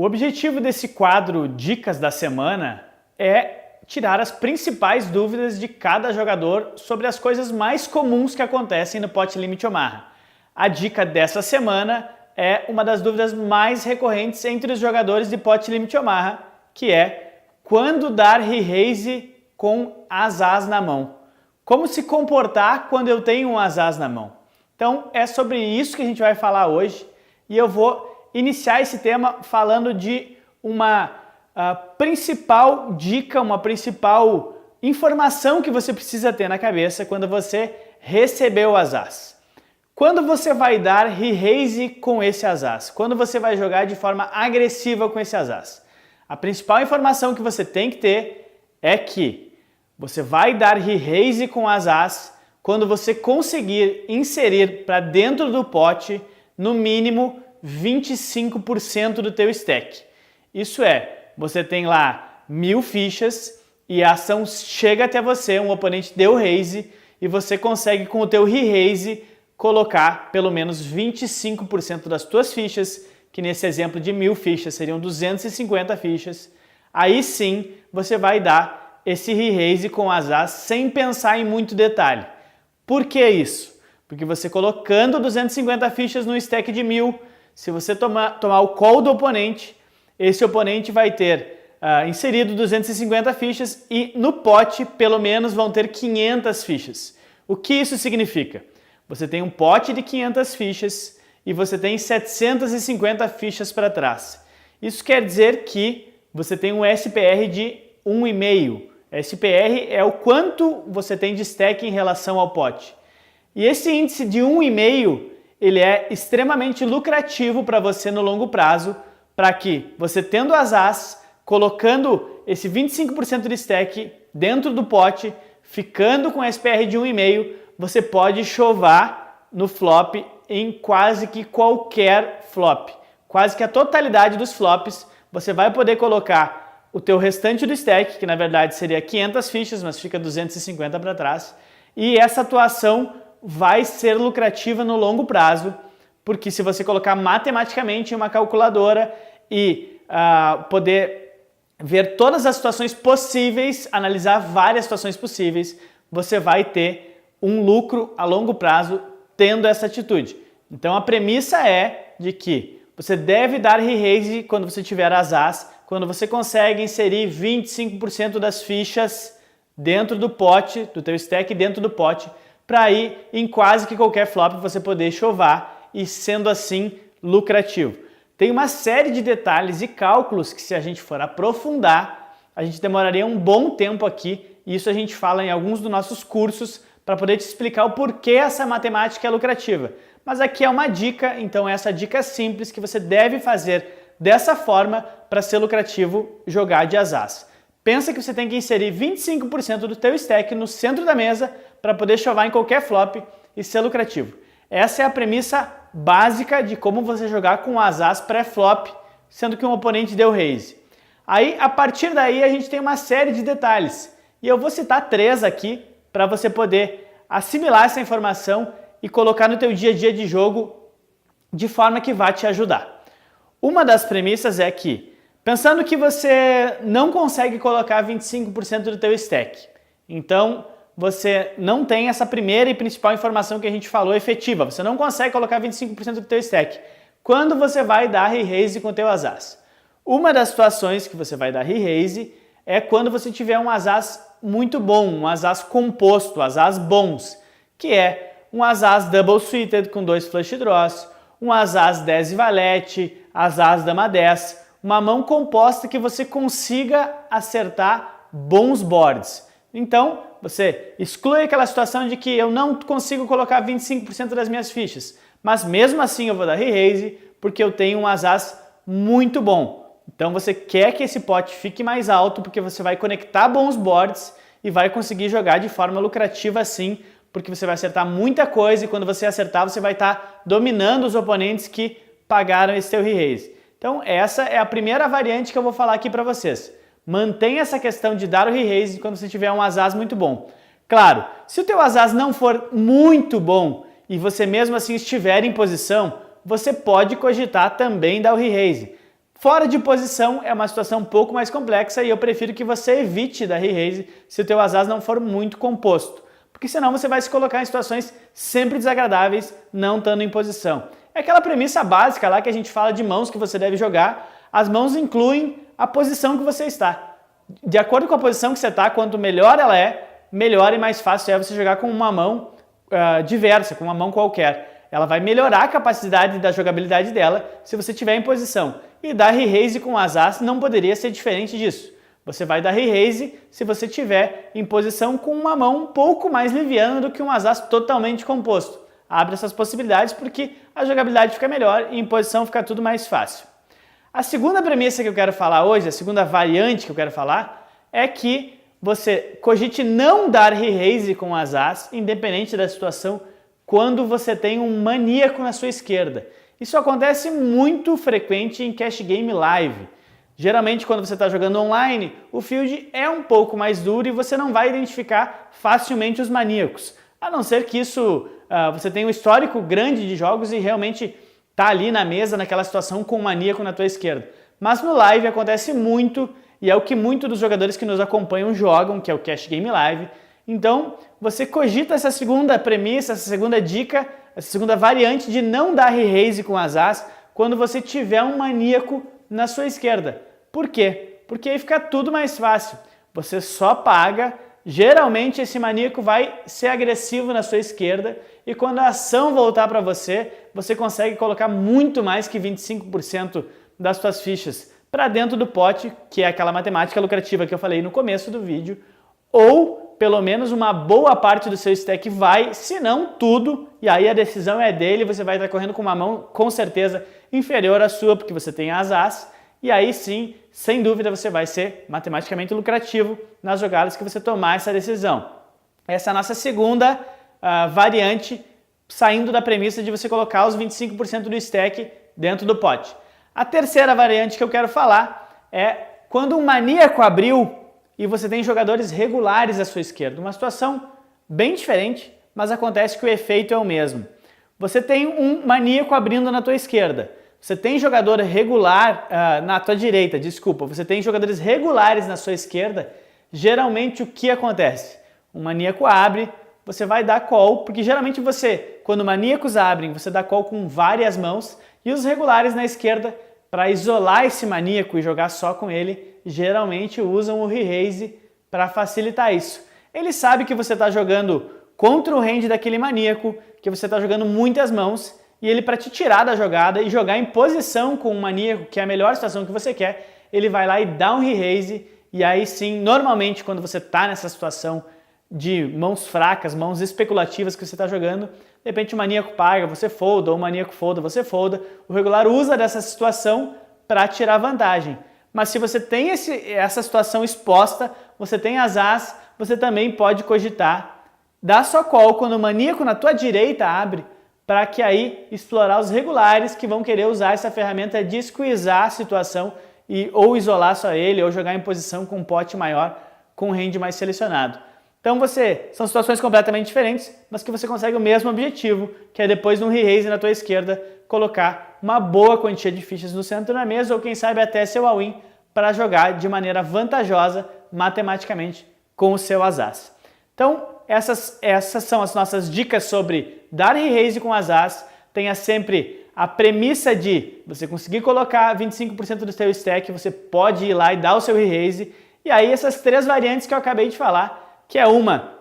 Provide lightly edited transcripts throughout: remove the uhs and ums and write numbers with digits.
objetivo desse quadro Dicas da Semana é tirar as principais dúvidas de cada jogador sobre as coisas mais comuns que acontecem no Pot Limit Omaha. A dica dessa semana é uma das dúvidas mais recorrentes entre os jogadores de Pot Limit Omaha, que é quando dar re-raise com as-as na mão. Como se comportar quando eu tenho um as-as na mão. Então é sobre isso que a gente vai falar hoje e eu vou iniciar esse tema falando de uma principal dica, uma principal informação que você precisa ter na cabeça quando você recebeu o as-as. Quando você vai dar re-raise com esse as-as? Quando você vai jogar de forma agressiva com esse as-as? A principal informação que você tem que ter é que você vai dar re-raise com as-as quando você conseguir inserir para dentro do pote no mínimo 25% do teu stack. Isso é, você tem lá 1000 fichas e a ação chega até você, um oponente deu raise e você consegue com o teu re-raise colocar pelo menos 25% das tuas fichas, que nesse exemplo de 1000 fichas seriam 250 fichas. Aí sim você vai dar esse re-raise com as-as sem pensar em muito detalhe. Por que isso? Porque você colocando 250 fichas no stack de 1000, se você tomar o call do oponente, esse oponente vai ter inserido 250 fichas e no pote pelo menos vão ter 500 fichas. O que isso significa? Você tem um pote de 500 fichas e você tem 750 fichas para trás. Isso quer dizer que você tem um SPR de 1,5. SPR é o quanto você tem de stack em relação ao pote. E esse índice de 1,5 ele é extremamente lucrativo para você no longo prazo, para que você tendo as-as, colocando esse 25% de stack dentro do pote, ficando com SPR de 1,5, você pode chovar no flop em quase que qualquer flop. Quase que a totalidade dos flops, você vai poder colocar o teu restante do stack, que na verdade seria 500 fichas, mas fica 250 para trás, e essa atuação vai ser lucrativa no longo prazo, porque se você colocar matematicamente em uma calculadora e poder ver todas as situações possíveis, analisar várias situações possíveis, você vai ter um lucro a longo prazo tendo essa atitude. Então a premissa é de que você deve dar re-raise quando você tiver as-as, quando você consegue inserir 25% das fichas dentro do pote, do teu stack dentro do pote, para aí em quase que qualquer flop você poder chovar e sendo assim lucrativo. Tem uma série de detalhes e cálculos que se a gente for aprofundar, a gente demoraria um bom tempo aqui e isso a gente fala em alguns dos nossos cursos para poder te explicar o porquê essa matemática é lucrativa. Mas aqui é uma dica, então essa dica simples que você deve fazer dessa forma para ser lucrativo jogar de as-as. Pensa que você tem que inserir 25% do teu stack no centro da mesa para poder chovar em qualquer flop e ser lucrativo. Essa é a premissa básica de como você jogar com as-as pré-flop, sendo que um oponente deu raise. Aí, a partir daí, a gente tem uma série de detalhes. E eu vou citar 3 aqui para você poder assimilar essa informação e colocar no teu dia a dia de jogo de forma que vai te ajudar. Uma das premissas é que, pensando que você não consegue colocar 25% do teu stack, então você não tem essa primeira e principal informação que a gente falou efetiva, você não consegue colocar 25% do teu stack. Quando você vai dar re-raise com o teu as-as? Uma das situações que você vai dar re-raise é quando você tiver um as-as muito bom, um as-as composto, as-as bons, que é um as-as double suited com 2 flush draws, um as-as 10 e valete, as-as dama 10, uma mão composta que você consiga acertar bons boards. Então, você exclui aquela situação de que eu não consigo colocar 25% das minhas fichas, mas mesmo assim eu vou dar re-raise porque eu tenho um as-as muito bom. Então você quer que esse pote fique mais alto porque você vai conectar bons boards e vai conseguir jogar de forma lucrativa assim, porque você vai acertar muita coisa e quando você acertar você vai estar dominando os oponentes que pagaram esse teu re-raise. Então essa é a primeira variante que eu vou falar aqui para vocês. Mantenha essa questão de dar o re-raise quando você tiver um as-as muito bom. Claro, se o teu as-as não for muito bom e você mesmo assim estiver em posição, você pode cogitar também dar o re-raise. Fora de posição é uma situação um pouco mais complexa e eu prefiro que você evite dar re-raise se o teu As não for muito composto, porque senão você vai se colocar em situações sempre desagradáveis não estando em posição. É aquela premissa básica lá que a gente fala de mãos que você deve jogar, as mãos incluem a posição que você está. De acordo com a posição que você está, quanto melhor ela é, melhor e mais fácil é você jogar com uma mão diversa, com uma mão qualquer. Ela vai melhorar a capacidade da jogabilidade dela se você estiver em posição. E dar re-raise com As não poderia ser diferente disso. Você vai dar re-raise se você estiver em posição com uma mão um pouco mais liviana do que um As totalmente composto. Abre essas possibilidades porque a jogabilidade fica melhor e em posição fica tudo mais fácil. A segunda premissa que eu quero falar hoje, a segunda variante que eu quero falar, é que você cogite não dar re-raise com As, independente da situação, quando você tem um maníaco na sua esquerda. Isso acontece muito frequente em Cash Game Live. Geralmente, quando você está jogando online, o field é um pouco mais duro e você não vai identificar facilmente os maníacos. A não ser que você tenha um histórico grande de jogos e realmente está ali na mesa, naquela situação com um maníaco na tua esquerda. Mas no live acontece muito e é o que muitos dos jogadores que nos acompanham jogam, que é o Cash Game Live. Então, você cogita essa segunda premissa, essa segunda dica, essa segunda variante de não dar re-raise com As quando você tiver um maníaco na sua esquerda. Por quê? Porque aí fica tudo mais fácil. Você só paga, geralmente esse maníaco vai ser agressivo na sua esquerda e quando a ação voltar para você, você consegue colocar muito mais que 25% das suas fichas para dentro do pote, que é aquela matemática lucrativa que eu falei no começo do vídeo, ou pelo menos uma boa parte do seu stack vai, se não tudo, e aí a decisão é dele, você vai estar correndo com uma mão com certeza inferior à sua, porque você tem As, e aí sim, sem dúvida, você vai ser matematicamente lucrativo nas jogadas que você tomar essa decisão. Essa é a nossa segunda variante, saindo da premissa de você colocar os 25% do stack dentro do pote. A terceira variante que eu quero falar é quando um maníaco abriu e você tem jogadores regulares à sua esquerda. Uma situação bem diferente, mas acontece que o efeito é o mesmo. Você tem um maníaco abrindo na tua esquerda. Você tem jogador regular na tua direita, desculpa. Você tem jogadores regulares na sua esquerda. Geralmente o que acontece? Um maníaco abre, você vai dar call, porque geralmente quando maníacos abrem, você dá call com várias mãos e os regulares na esquerda, para isolar esse maníaco e jogar só com ele, geralmente usam o re-raise para facilitar isso. Ele sabe que você está jogando contra o range daquele maníaco, que você está jogando muitas mãos, e ele, para te tirar da jogada e jogar em posição com um maníaco, que é a melhor situação que você quer, ele vai lá e dá um re-raise, e aí sim, normalmente quando você está nessa situação de mãos fracas, mãos especulativas que você está jogando, de repente o maníaco paga, você folda, ou o maníaco folda, você folda, o regular usa dessa situação para tirar vantagem. Mas se você tem essa situação exposta, você tem As, você também pode cogitar dar sua call quando o maníaco na tua direita abre, para que aí explorar os regulares que vão querer usar essa ferramenta de squeezar a situação e ou isolar só ele, ou jogar em posição com um pote maior, com um range mais selecionado. Então são situações completamente diferentes, mas que você consegue o mesmo objetivo, que é depois de um re-raise na tua esquerda, colocar uma boa quantia de fichas no centro da mesa, ou quem sabe até seu all-in, para jogar de maneira vantajosa, matematicamente, com o seu As. Então, essas são as nossas dicas sobre dar re-raise com As. Tenha sempre a premissa de você conseguir colocar 25% do seu stack, você pode ir lá e dar o seu re-raise. E aí essas três variantes que eu acabei de falar, que é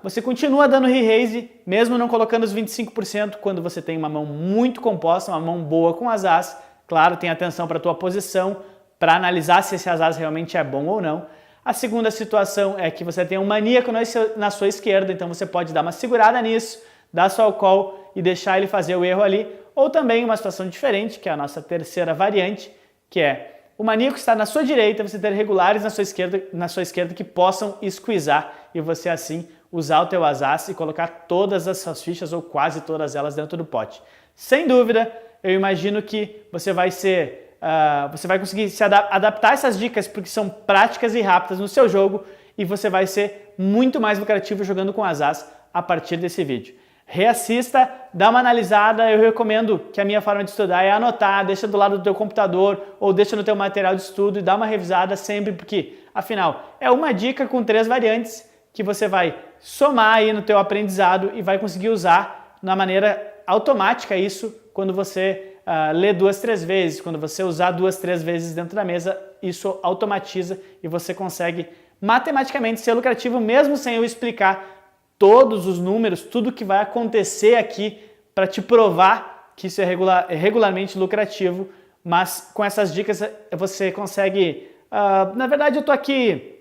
você continua dando re-raise, mesmo não colocando os 25% quando você tem uma mão muito composta, uma mão boa com As. Claro, tem atenção para a tua posição, para analisar se esse As realmente é bom ou não. A segunda situação é que você tem um maníaco na sua esquerda, então você pode dar uma segurada nisso, dar sua call e deixar ele fazer o erro ali. Ou também uma situação diferente, que é a nossa terceira variante, que é o maníaco está na sua direita, você ter regulares na sua esquerda que possam squeezar e você assim usar o teu As e colocar todas as suas fichas ou quase todas elas dentro do pote. Sem dúvida, eu imagino que você vai conseguir se adaptar a essas dicas porque são práticas e rápidas no seu jogo e você vai ser muito mais lucrativo jogando com As a partir desse vídeo. Reassista, dá uma analisada, eu recomendo que a minha forma de estudar é anotar, deixa do lado do teu computador ou deixa no teu material de estudo e dá uma revisada sempre, porque, afinal, é uma dica com 3 variantes que você vai somar aí no teu aprendizado e vai conseguir usar na maneira automática isso quando você lê 2, 3 vezes, quando você usar 2, 3 vezes dentro da mesa, isso automatiza e você consegue matematicamente ser lucrativo mesmo sem eu explicar todos os números, tudo que vai acontecer aqui para te provar que isso é regularmente lucrativo, mas com essas dicas você consegue... na verdade eu estou aqui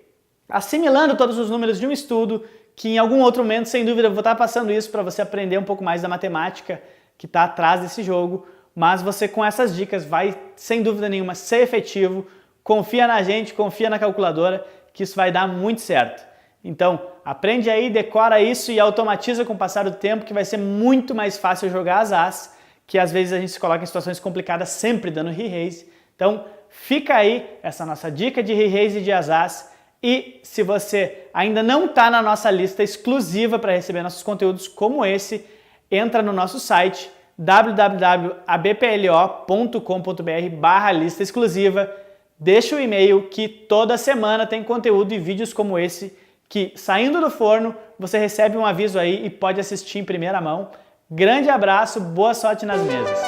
assimilando todos os números de um estudo que em algum outro momento, sem dúvida, eu vou estar passando isso para você aprender um pouco mais da matemática que está atrás desse jogo, mas você com essas dicas vai, sem dúvida nenhuma, ser efetivo. Confia na gente, confia na calculadora, que isso vai dar muito certo. Então, aprende aí, decora isso e automatiza com o passar do tempo, que vai ser muito mais fácil jogar as as, que às vezes a gente se coloca em situações complicadas sempre dando re-raise. Então, fica aí essa nossa dica de re-raise e de as. E se você ainda não está na nossa lista exclusiva para receber nossos conteúdos como esse, entra no nosso site www.abplo.com.br/lista exclusiva, deixa o e-mail que toda semana tem conteúdo e vídeos como esse que, saindo do forno, você recebe um aviso aí e pode assistir em primeira mão. Grande abraço, boa sorte nas mesas!